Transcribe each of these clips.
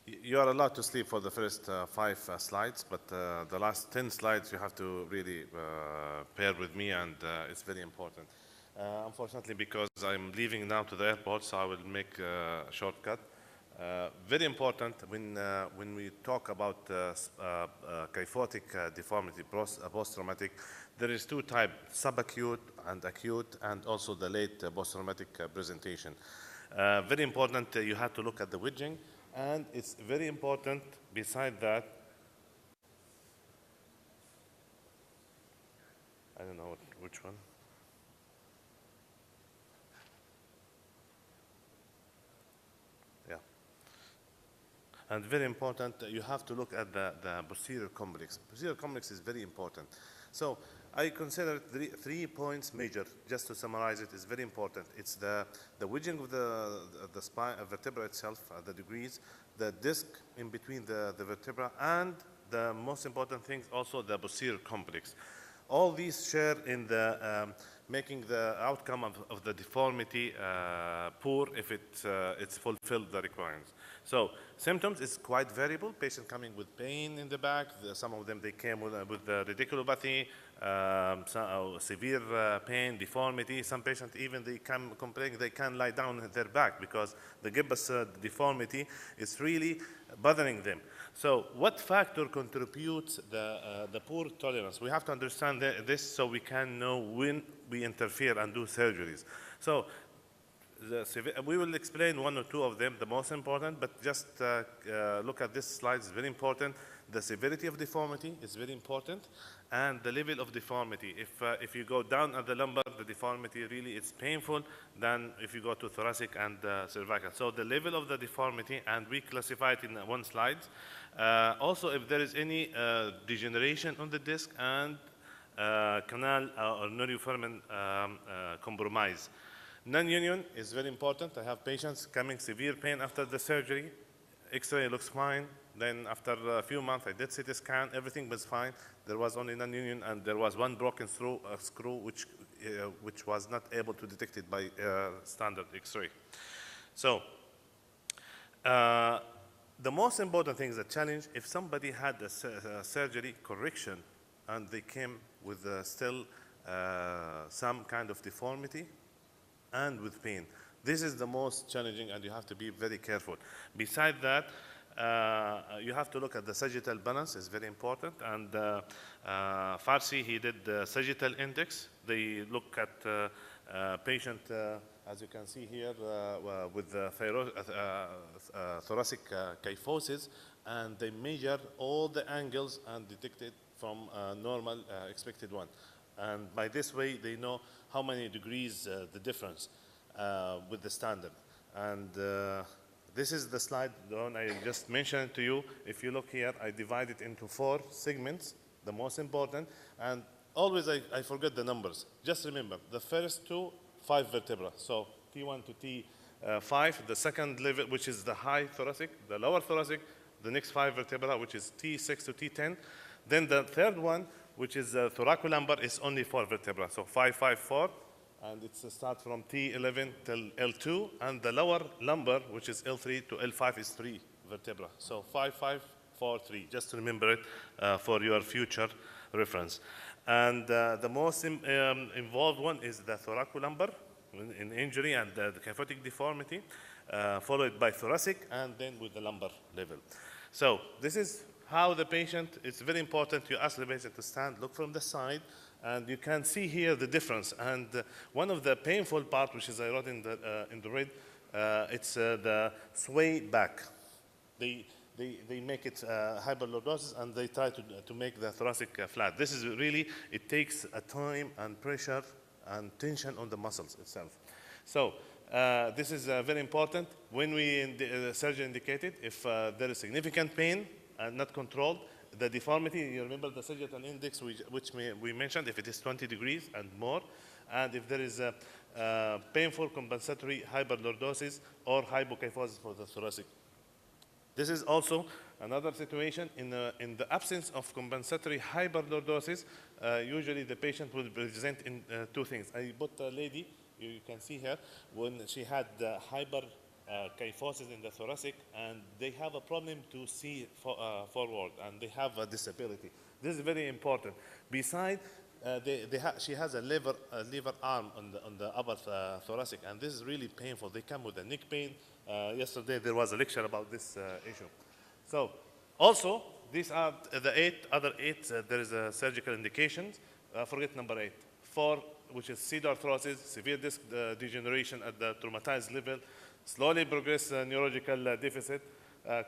You are allowed to sleep for the first 5 slides, but the last 10 slides you have to really pair with me, and it's very important. Unfortunately, because I'm leaving now to the airport, so I will make a shortcut. Very important when we talk about kyphotic deformity, post-traumatic, there is two types, subacute and acute, and also the late post-traumatic presentation. Very important, you have to look at the wedging, and it's very important beside that. I don't know which one. Yeah. And very important, you have to look at the posterior complex. Posterior complex is very important. So I consider three points major. Just to summarize it, is very important. It's the wedging of the spine, vertebra itself, the degrees, the disc in between the vertebra, and the most important thing also the posterior complex. All these share in the making the outcome of the deformity poor if it's fulfilled the requirements. So symptoms is quite variable. Patient coming with pain in the back. Some of them they came with the radiculopathy, severe pain, deformity. Some patients even they come complaining they can't lie down on their back because the gibbous deformity is really bothering them. So what factor contributes the poor tolerance? We have to understand this so we can know when we interfere and do surgeries. So we will explain one or two of them, the most important, but just look at this slide, it's very important. The severity of deformity is very important, and the level of deformity. If you go down at the lumbar, the deformity really is painful than if you go to thoracic and cervical. So the level of the deformity, and we classify it in one slide. Also, if there is any degeneration on the disc and canal or neurofilament compromise. Non-union is very important. I have patients coming severe pain after the surgery. X-ray looks fine. Then after a few months, I did CT scan. Everything was fine. There was only non-union, and there was one broken screw which was not able to detect it by standard X-ray. So the most important thing is the challenge. If somebody had a surgery correction and they came with still some kind of deformity and with pain, this is the most challenging, and you have to be very careful. Besides that, you have to look at the sagittal balance. It's very important. And Farsi, he did the sagittal index. They look at patient, as you can see here, with the thoracic kyphosis, and they measure all the angles and detect it from normal expected one. And by this way, they know how many degrees the difference with the standard. And this is the slide the one I just mentioned to you. If you look here, I divide it into 4 segments, the most important. And always I forget the numbers. Just remember, the first 2, 5 vertebrae. So T1 to T5, the second level, which is the high thoracic, the lower thoracic, the next 5 vertebrae, which is T6 to T10. Then the third one, which is thoracolumbar, is only 4 vertebrae. So 5, 5, 4. And it starts from T11 till L2, and the lower lumbar, which is L3 to L5, is 3 vertebrae. So 5, 5, 4, 3. Just remember it for your future reference. And the most involved one is the thoracolumbar in injury and the kyphotic deformity, followed by thoracic, and then with the lumbar level. So this is how the patient, it's very important you ask the patient to stand, look from the side, and you can see here the difference. And one of the painful part, which is I wrote in the red, it's the sway back. They make it hyperlordosis, and they try to make the thoracic flat. This is really, it takes a time and pressure and tension on the muscles itself. So this is very important. When the surgeon indicated, if there is significant pain and not controlled, the deformity, you remember the sagittal index, which we mentioned, if it is 20 degrees and more, and if there is a painful compensatory hyperlordosis or hypokyphosis for the thoracic. This is also another situation. In the absence of compensatory hyperlordosis, usually the patient will present in 2 things. I put a lady, you can see here, when she had kyphosis in the thoracic, and they have a problem to see forward, and they have a disability. This is very important. Besides, she has a lever arm on the upper thoracic, and this is really painful. They come with a neck pain. Yesterday there was a lecture about this issue. So, also, these are the other eight. There is a surgical indications. Forget number 8. 4, which is pseudoarthrosis, severe disc degeneration at the traumatized level, slowly progress neurological deficit,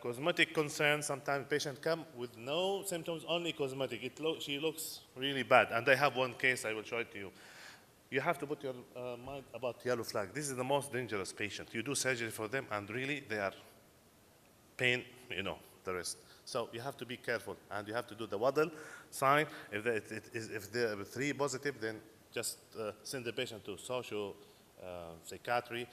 cosmetic concern. Sometimes patient come with no symptoms, only cosmetic. She looks really bad. And I have one case, I will show it to you. You have to put your mind about yellow flag. This is the most dangerous patient. You do surgery for them, and really they are pain, the rest. So you have to be careful, and you have to do the waddle sign. If they're 3 positive, then just send the patient to social psychiatry.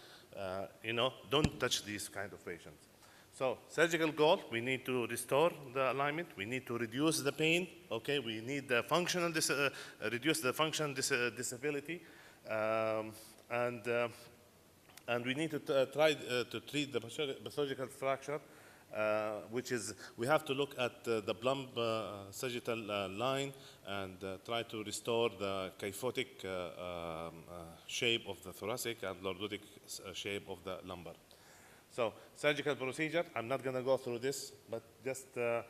Don't touch these kind of patients. So surgical goal, we need to restore the alignment. We need to reduce the pain. Okay, we need the functional reduce the function disability, and we need to try to treat the pathological fracture, which is we have to look at the plumb sagittal line and try to restore the kyphotic shape of the thoracic and lordotic shape of the lumbar. So surgical procedure, I'm not going to go through this, but just there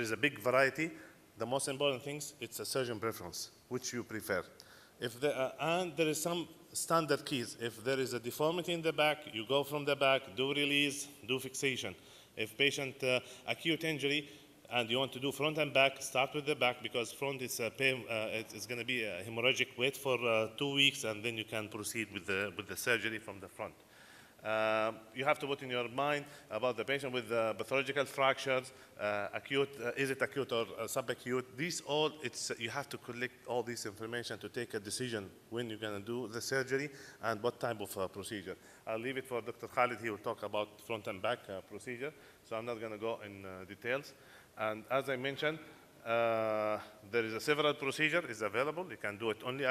is a big variety. The most important things, it's a surgeon preference, which you prefer. And there is some standard keys. If there is a deformity in the back, you go from the back, do release, do fixation. If patient acute injury and you want to do front and back, start with the back, because front is pain. It's going to be hemorrhagic. Wait for 2 weeks, and then you can proceed with the surgery from the front. You have to put in your mind about the patient with pathological fractures, acute, is it acute or subacute? These all, you have to collect all this information to take a decision when you're going to do the surgery and what type of procedure. I'll leave it for Dr. Khalid. He will talk about front and back procedure, so I'm not going to go in details. And as I mentioned, there is a several procedure is available. You can do it only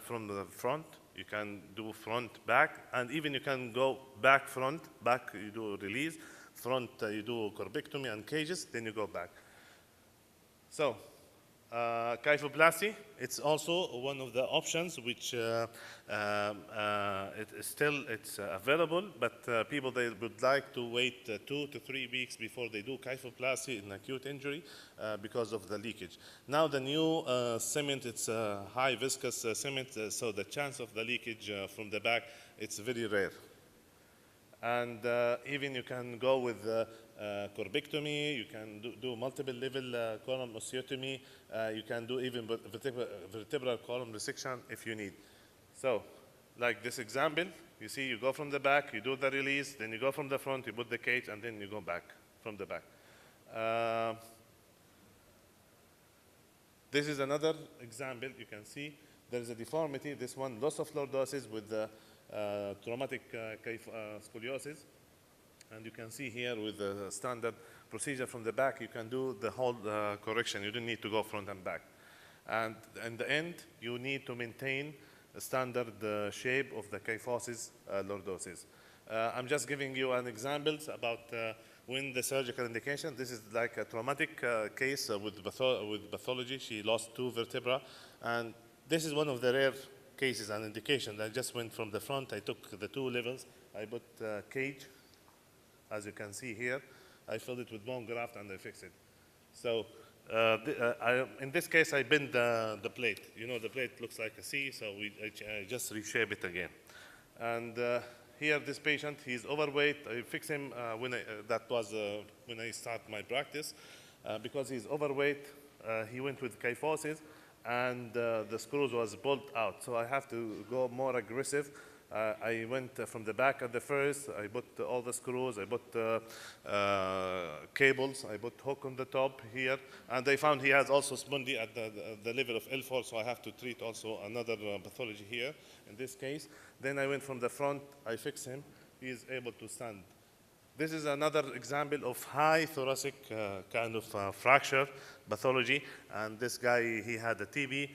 from the front. You can do front, back, and even you can go back, front, back, you do release, front, you do corpectomy and cages, then you go back. So, kyphoplasty, it's also one of the options which it's available, but people, they would like to wait 2 to 3 weeks before they do kyphoplasty in acute injury because of the leakage. Now the new cement, it's high viscous cement, so the chance of the leakage from the back, it's very rare. And even you can go with corpectomy, you can do multiple level column osteotomy, you can do even vertebral column resection if you need. So, like this example, you see you go from the back, you do the release, then you go from the front, you put the cage, and then you go back from the back. This is another example. You can see there is a deformity. This one, loss of lordosis with the traumatic scoliosis. And you can see here with the standard procedure from the back, you can do the whole correction. You don't need to go front and back. And in the end, you need to maintain a standard shape of the kyphosis lordosis. I'm just giving you an example about when the surgical indication. This is like a traumatic case with pathology. She lost 2 vertebrae. And this is one of the rare cases and indications. I just went from the front. I took the 2 levels. I put cage. As you can see here, I filled it with bone graft and I fixed it. So in this case, I bend the plate. You know, the plate looks like a C, so I just reshape it again. And here, this patient, he's overweight. I fix him when I start my practice. Because he's overweight, he went with kyphosis, and the screws was pulled out. So I have to go more aggressive. I went from the back at the first. I put all the screws. I put cables. I put hook on the top here. And they found he has also spondy at the level of L4, so I have to treat also another pathology here in this case. Then I went from the front. I fixed him. He is able to stand. This is another example of high thoracic kind of fracture pathology. And this guy, he had a TB.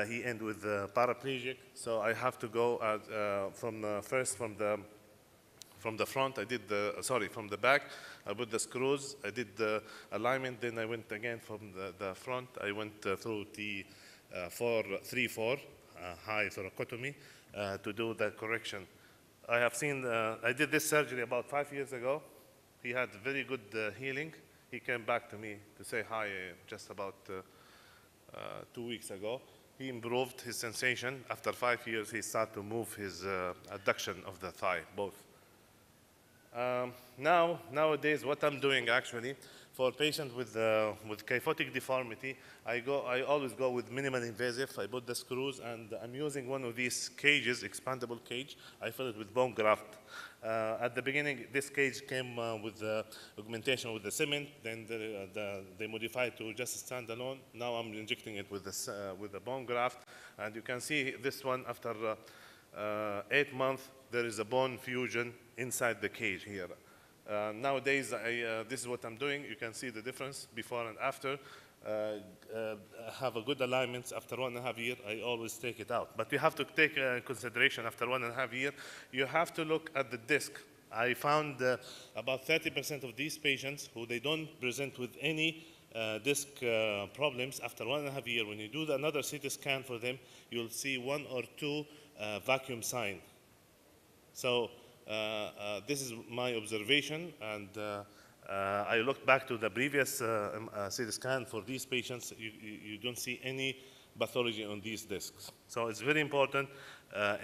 He ended with paraplegic, so I have to go first from from the front, I did the, sorry, from the back, I put the screws, I did the alignment, then I went again from the front, I went through the 3-4 high thoracotomy to do the correction. I have seen, I did this surgery about 5 years ago. He had very good healing. He came back to me to say hi just about 2 weeks ago. He improved his sensation. After 5 years, he started to move his adduction of the thigh, both. Nowadays, what I'm doing actually, for patients with kyphotic deformity, I always go with minimal invasive. I put the screws, and I'm using one of these cages, expandable cage. I fill it with bone graft. At the beginning, this cage came with augmentation with the cement. Then they modified to just stand alone. Now I'm injecting it with the bone graft, and you can see this one after 8 months. There is a bone fusion inside the cage here. Nowadays, this is what I'm doing. You can see the difference before and after. Have a good alignments after 1.5 years. I always take it out. But you have to take consideration after 1.5 years. You have to look at the disc. I found about 30% of these patients who they don't present with any disc problems after 1.5 years. When you do another CT scan for them, you'll see 1 or 2 vacuum sign. So this is my observation, and I looked back to the previous CT scan for these patients. You don't see any pathology on these discs. So it's very important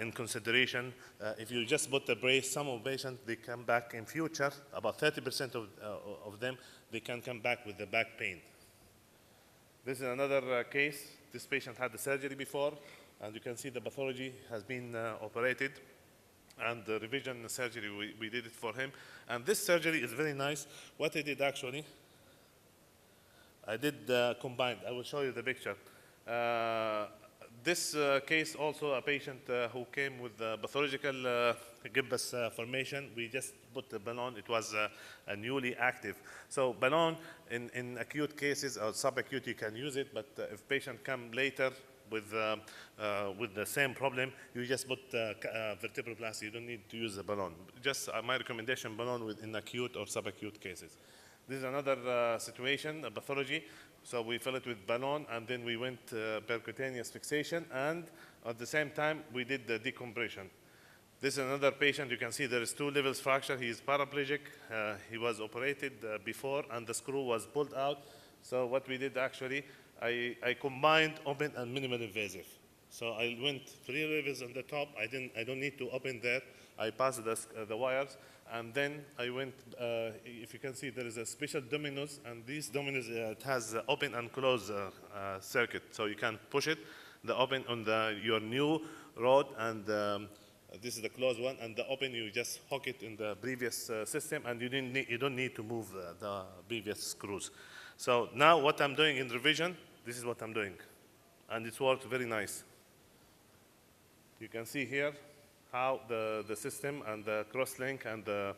in consideration. If you just put the brace, some of patients, they come back in future, about 30% of them, they can come back with the back pain. This is another case. This patient had the surgery before, and you can see the pathology has been operated. And the revision surgery, we did it for him. And this surgery is very nice. What I did actually, I did combined. I will show you the picture. This case also a patient who came with pathological gibbous formation. We just put the balloon. It was newly active. So balloon in acute cases or subacute you can use it, but if patient come later with the same problem, you just put vertebroplasty. You don't need to use a balloon. Just my recommendation, balloon in acute or subacute cases. This is another situation, a pathology. So we fill it with balloon, and then we went percutaneous fixation, and at the same time, we did the decompression. This is another patient. You can see there is 2 levels fracture. He is paraplegic. He was operated before, and the screw was pulled out. So what we did actually, I combined open and minimal invasive. So I went 3 levels on the top. I don't need to open there. I passed the wires, and then I went. If you can see, there is a special dominoes, and these dominoes it has open and close circuit. So you can push it, the open on your new rod, and this is the closed one, and the open you just hook it in the previous system, and you don't need to move the previous screws. So now what I'm doing in revision, this is what I'm doing, and it works very nice. You can see here how the system and the cross-link and the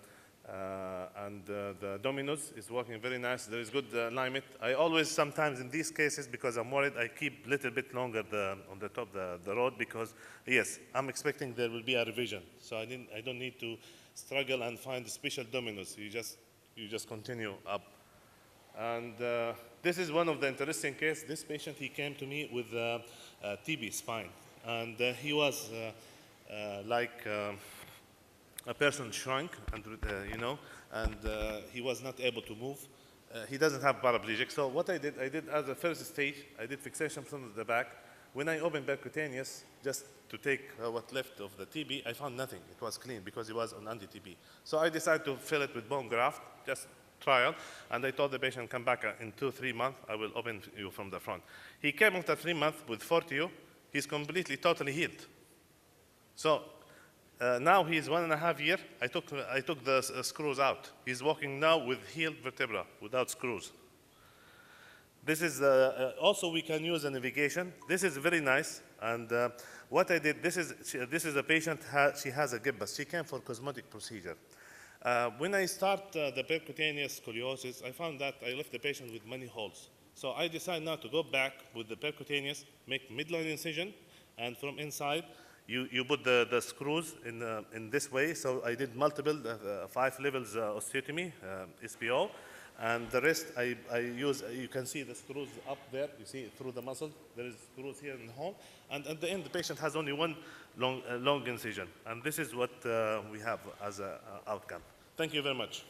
dominoes is working very nice. There is good alignment. I always, sometimes in these cases, because I'm worried, I keep a little bit longer on the top the rod, because yes, I'm expecting there will be a revision. So I don't need to struggle and find special dominoes. You just continue up. And this is one of the interesting cases. This patient, he came to me with TB spine, and he was like a person shrunk, and and he was not able to move. He doesn't have paraplegic. So what I did as a first stage, I did fixation from the back. When I opened percutaneous, just to take what left of the TB, I found nothing. It was clean because it was on anti-TB. So I decided to fill it with bone graft, just trial, and I told the patient, come back in 2-3 months, I will open you from the front. He came after 3 months with 40. He's completely, totally healed. So now he's 1.5 years. I took the screws out. He's walking now with healed vertebra, without screws. This is also we can use a navigation. This is very nice. And what I did, this is a patient. She has a gibbous. She came for cosmetic procedure. When I start the percutaneous scoliosis, I found that I left the patient with many holes. So I decided now to go back with the percutaneous, make midline incision, and from inside, You put the screws in this way. So I did multiple 5 levels osteotomy, SPO. And the rest, I use, you can see the screws up there. You see it through the muscle. There is screws here in the hole. And at the end, the patient has only one long incision. And this is what we have as an outcome. Thank you very much.